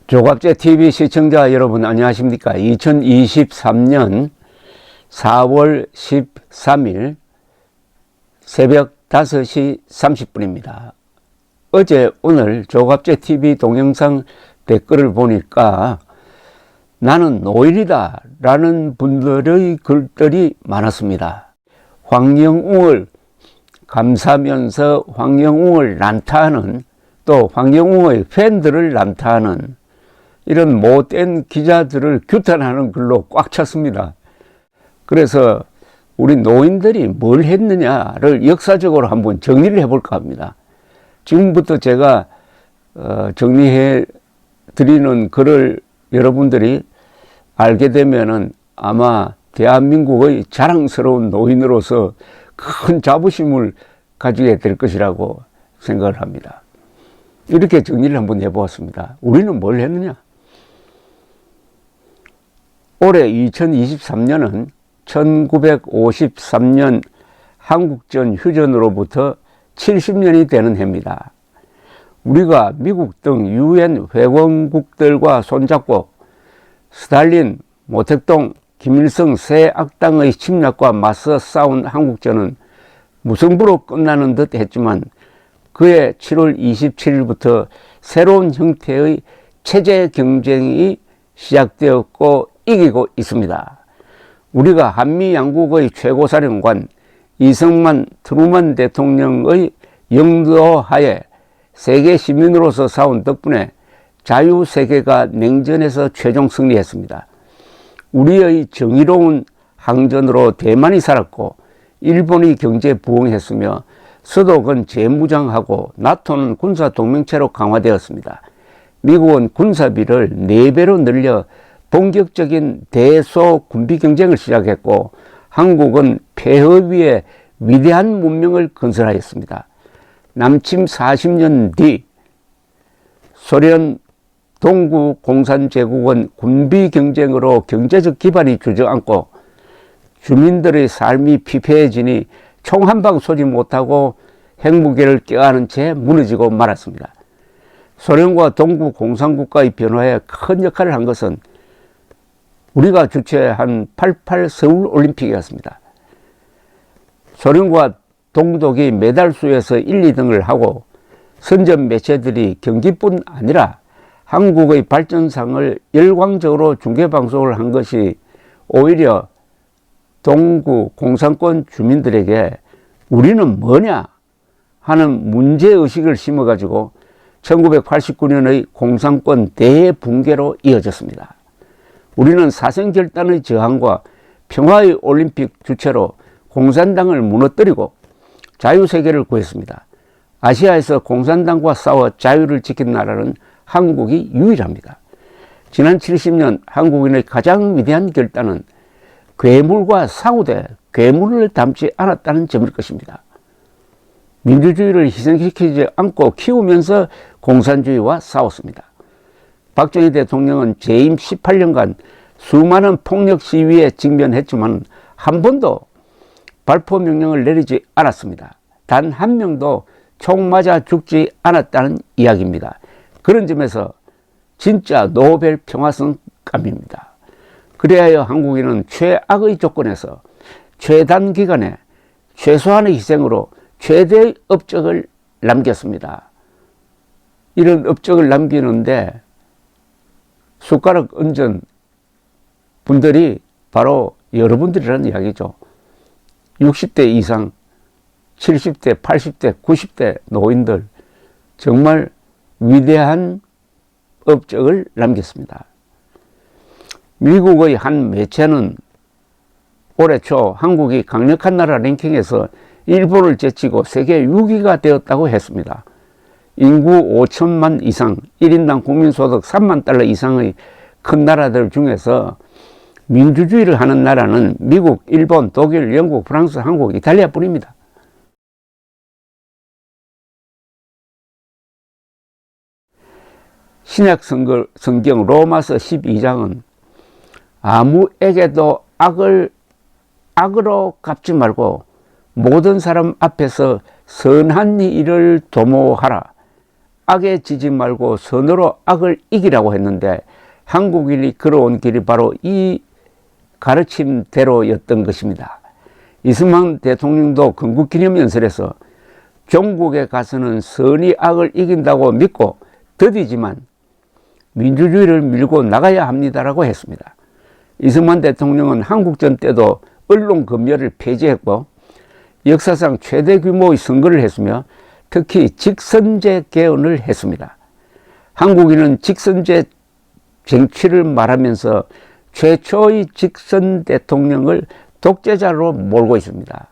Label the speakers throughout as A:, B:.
A: 조갑제 TV 시청자 여러분 안녕하십니까? 2023년 4월 13일 새벽 5시 30분입니다. 어제 오늘 조갑제 TV 동영상 댓글을 보니까 나는 노인이다 라는 분들의 글들이 많았습니다. 황영웅을 감사하면서 황영웅을 난타하는, 또 황영웅의 팬들을 난타하는 이런 못된 기자들을 규탄하는 글로 꽉 찼습니다. 그래서 우리 노인들이 뭘 했느냐를 역사적으로 한번 정리를 해볼까 합니다. 지금부터 제가 정리해 드리는 글을 여러분들이 알게 되면은 아마 대한민국의 자랑스러운 노인으로서 큰 자부심을 가지게 될 것이라고 생각을 합니다. 이렇게 정리를 한번 해보았습니다. 우리는 뭘 했느냐? 올해 2023년은 1953년 한국전 휴전으로부터 70년이 되는 해입니다. 우리가 미국 등 유엔 회원국들과 손잡고 스탈린, 모택동, 김일성 새 악당의 침략과 맞서 싸운 한국전은 무승부로 끝나는 듯 했지만 그해 7월 27일부터 새로운 형태의 체제 경쟁이 시작되었고 이기고 있습니다. 우리가 한미 양국의 최고사령관 이승만 트루먼 대통령의 영도하에 세계 시민으로서 싸운 덕분에 자유세계가 냉전에서 최종 승리했습니다. 우리의 정의로운 항전으로 대만이 살았고 일본이 경제 부흥했으며 서독은 재무장하고 나토는 군사동맹체로 강화되었습니다. 미국은 군사비를 4배로 늘려 본격적인 대소 군비 경쟁을 시작했고 한국은 폐허 위에 위대한 문명을 건설하였습니다. 남침 40년 뒤 소련 동구 공산제국은 군비 경쟁으로 경제적 기반이 주저앉고 주민들의 삶이 피폐해지니 총 한 방 쏘지 못하고 핵무기를 껴안은 채 무너지고 말았습니다. 소련과 동구 공산국가의 변화에 큰 역할을 한 것은 우리가 주최한 88 서울올림픽이었습니다. 소련과 동독이 메달수에서 1, 2등을 하고 선전 매체들이 경기뿐 아니라 한국의 발전상을 열광적으로 중계방송을 한 것이 오히려 동구 공산권 주민들에게 우리는 뭐냐 하는 문제의식을 심어가지고 1989년의 공산권 대붕괴로 이어졌습니다. 우리는 사생결단의 저항과 평화의 올림픽 주체로 공산당을 무너뜨리고 자유세계를 구했습니다. 아시아에서 공산당과 싸워 자유를 지킨 나라는 한국이 유일합니다. 지난 70년 한국인의 가장 위대한 결단은 괴물과 상우대 괴물을 닮지 않았다는 점일 것입니다. 민주주의를 희생시키지 않고 키우면서 공산주의와 싸웠습니다. 박정희 대통령은 재임 18년간 수많은 폭력 시위에 직면했지만 한 번도 발포 명령을 내리지 않았습니다. 단 한 명도 총 맞아 죽지 않았다는 이야기입니다. 그런 점에서 진짜 노벨 평화상감입니다. 그래야 한국인은 최악의 조건에서 최단기간에 최소한의 희생으로 최대의 업적을 남겼습니다. 이런 업적을 남기는데 숟가락 얹은 분들이 바로 여러분들이라는 이야기죠. 60대 이상, 70대, 80대, 90대 노인들 정말 위대한 업적을 남겼습니다. 미국의 한 매체는 올해 초 한국이 강력한 나라 랭킹에서 일본을 제치고 세계 6위가 되었다고 했습니다. 인구 5천만 이상, 1인당 국민소득 3만 달러 이상의 큰 나라들 중에서 민주주의를 하는 나라는 미국, 일본, 독일, 영국, 프랑스, 한국, 이탈리아 뿐입니다. 신약 성경 로마서 12장은 아무에게도 악으로 갚지 말고 모든 사람 앞에서 선한 일을 도모하라. 악에 지지 말고 선으로 악을 이기라고 했는데 한국인이 걸어온 길이 바로 이 가르침대로였던 것입니다. 이승만 대통령도 건국기념연설에서 종국에 가서는 선이 악을 이긴다고 믿고 더디지만 민주주의를 밀고 나가야 합니다라고 했습니다. 이승만 대통령은 한국전 때도 언론검열을 폐지했고 역사상 최대 규모의 선거를 했으며 특히 직선제 개헌을 했습니다. 한국인은 직선제 정치를 말하면서 최초의 직선 대통령을 독재자로 몰고 있습니다.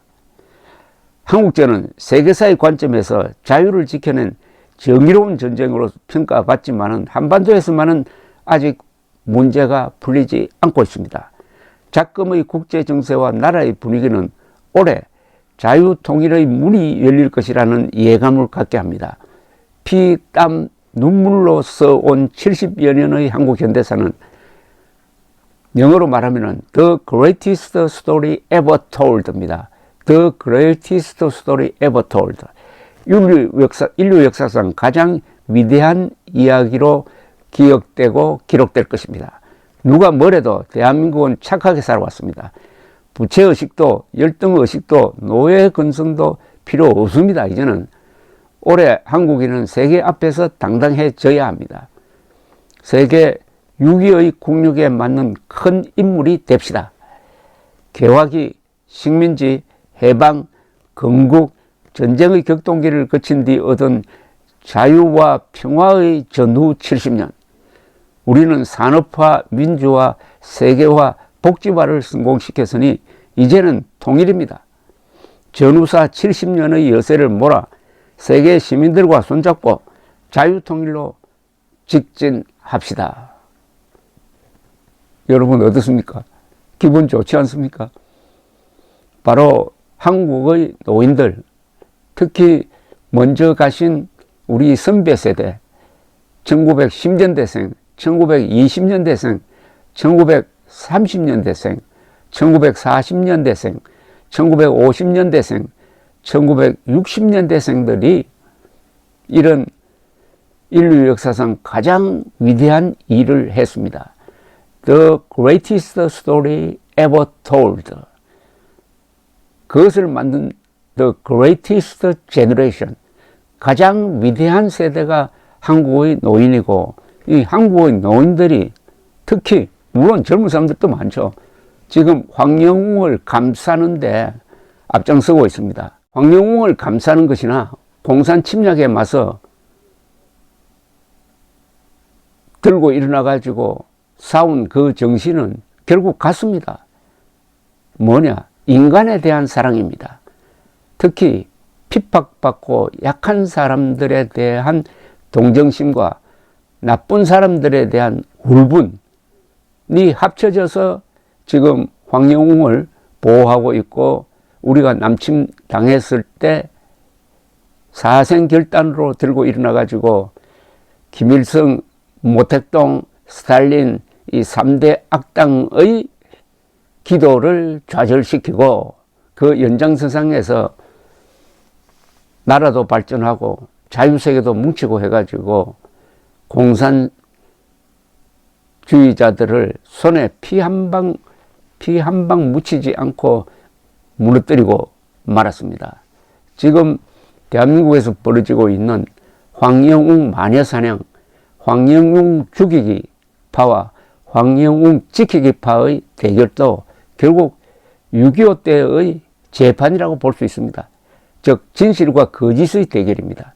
A: 한국전은 세계사의 관점에서 자유를 지켜낸 정의로운 전쟁으로 평가받지만 한반도에서만은 아직 문제가 풀리지 않고 있습니다. 작금의 국제정세와 나라의 분위기는 올해 자유통일의 문이 열릴 것이라는 예감을 갖게 합니다. 피, 땀, 눈물로 써온 70여 년의 한국 현대사는 영어로 말하면 The Greatest Story Ever Told입니다. The Greatest Story Ever Told. 인류 역사상 가장 위대한 이야기로 기억되고 기록될 것입니다. 누가 뭐래도 대한민국은 착하게 살아왔습니다. 부채의식도 열등의식도 노예 근성도 필요 없습니다. 이제는 올해 한국인은 세계 앞에서 당당해져야 합니다. 세계 6위의 국력에 맞는 큰 인물이 됩시다. 개화기, 식민지, 해방, 건국, 전쟁의 격동기를 거친 뒤 얻은 자유와 평화의 전후 70년. 우리는 산업화, 민주화, 세계화, 복지화를 성공시켰으니 이제는 통일입니다. 전후사 70년의 여세를 몰아 세계 시민들과 손잡고 자유통일로 직진합시다. 여러분 어떻습니까? 기분 좋지 않습니까? 바로 한국의 노인들, 특히 먼저 가신 우리 선배 세대, 1910년대생, 1920년대생, 1930년대생, 1940년대생, 1950년대생, 1960년대생들이 이런 인류 역사상 가장 위대한 일을 했습니다. The greatest story ever told. 그것을 만든 The greatest generation. 가장 위대한 세대가 한국의 노인이고, 이 한국의 노인들이 특히, 물론 젊은 사람들도 많죠. 지금 황영웅을 감싸는데 앞장서고 있습니다. 황영웅을 감싸는 것이나 공산 침략에 맞서 들고 일어나가지고 싸운 그 정신은 결국 같습니다. 뭐냐? 인간에 대한 사랑입니다. 특히 핍박받고 약한 사람들에 대한 동정심과 나쁜 사람들에 대한 울분이 합쳐져서 지금 황영웅을 보호하고 있고, 우리가 남침 당했을 때 사생결단으로 들고 일어나가지고 김일성, 모택동, 스탈린 이 3대 악당의 기도를 좌절시키고 그 연장선상에서 나라도 발전하고 자유세계도 뭉치고 해가지고 공산주의자들을 손에 피 한 방 묻히지 않고 무너뜨리고 말았습니다. 지금 대한민국에서 벌어지고 있는 황영웅 마녀사냥, 황영웅 죽이기 파와 황영웅 지키기 파의 대결도 결국 6.25 때의 재판이라고 볼 수 있습니다. 즉 진실과 거짓의 대결입니다.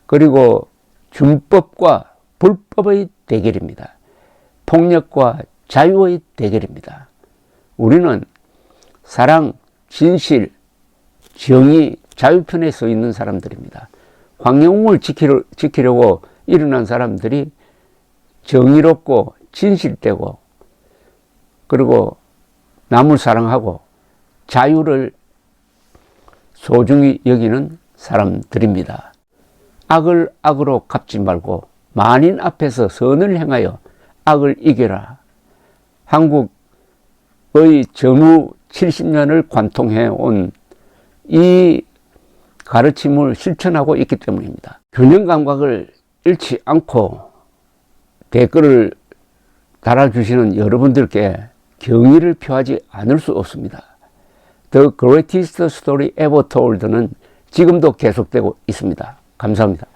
A: 그리고 준법과 불법의 대결입니다. 폭력과 자유의 대결입니다. 우리는 사랑, 진실, 정의, 자유편에 서 있는 사람들입니다. 황영웅을 지키려고 일어난 사람들이 정의롭고 진실되고 그리고 남을 사랑하고 자유를 소중히 여기는 사람들입니다. 악을 악으로 갚지 말고 만인 앞에서 선을 행하여 악을 이겨라. 한국의 전후 70년을 관통해 온 이 가르침을 실천하고 있기 때문입니다. 균형 감각을 잃지 않고 댓글을 달아주시는 여러분들께 경의를 표하지 않을 수 없습니다. The Greatest Story Ever Told는 지금도 계속되고 있습니다. 감사합니다.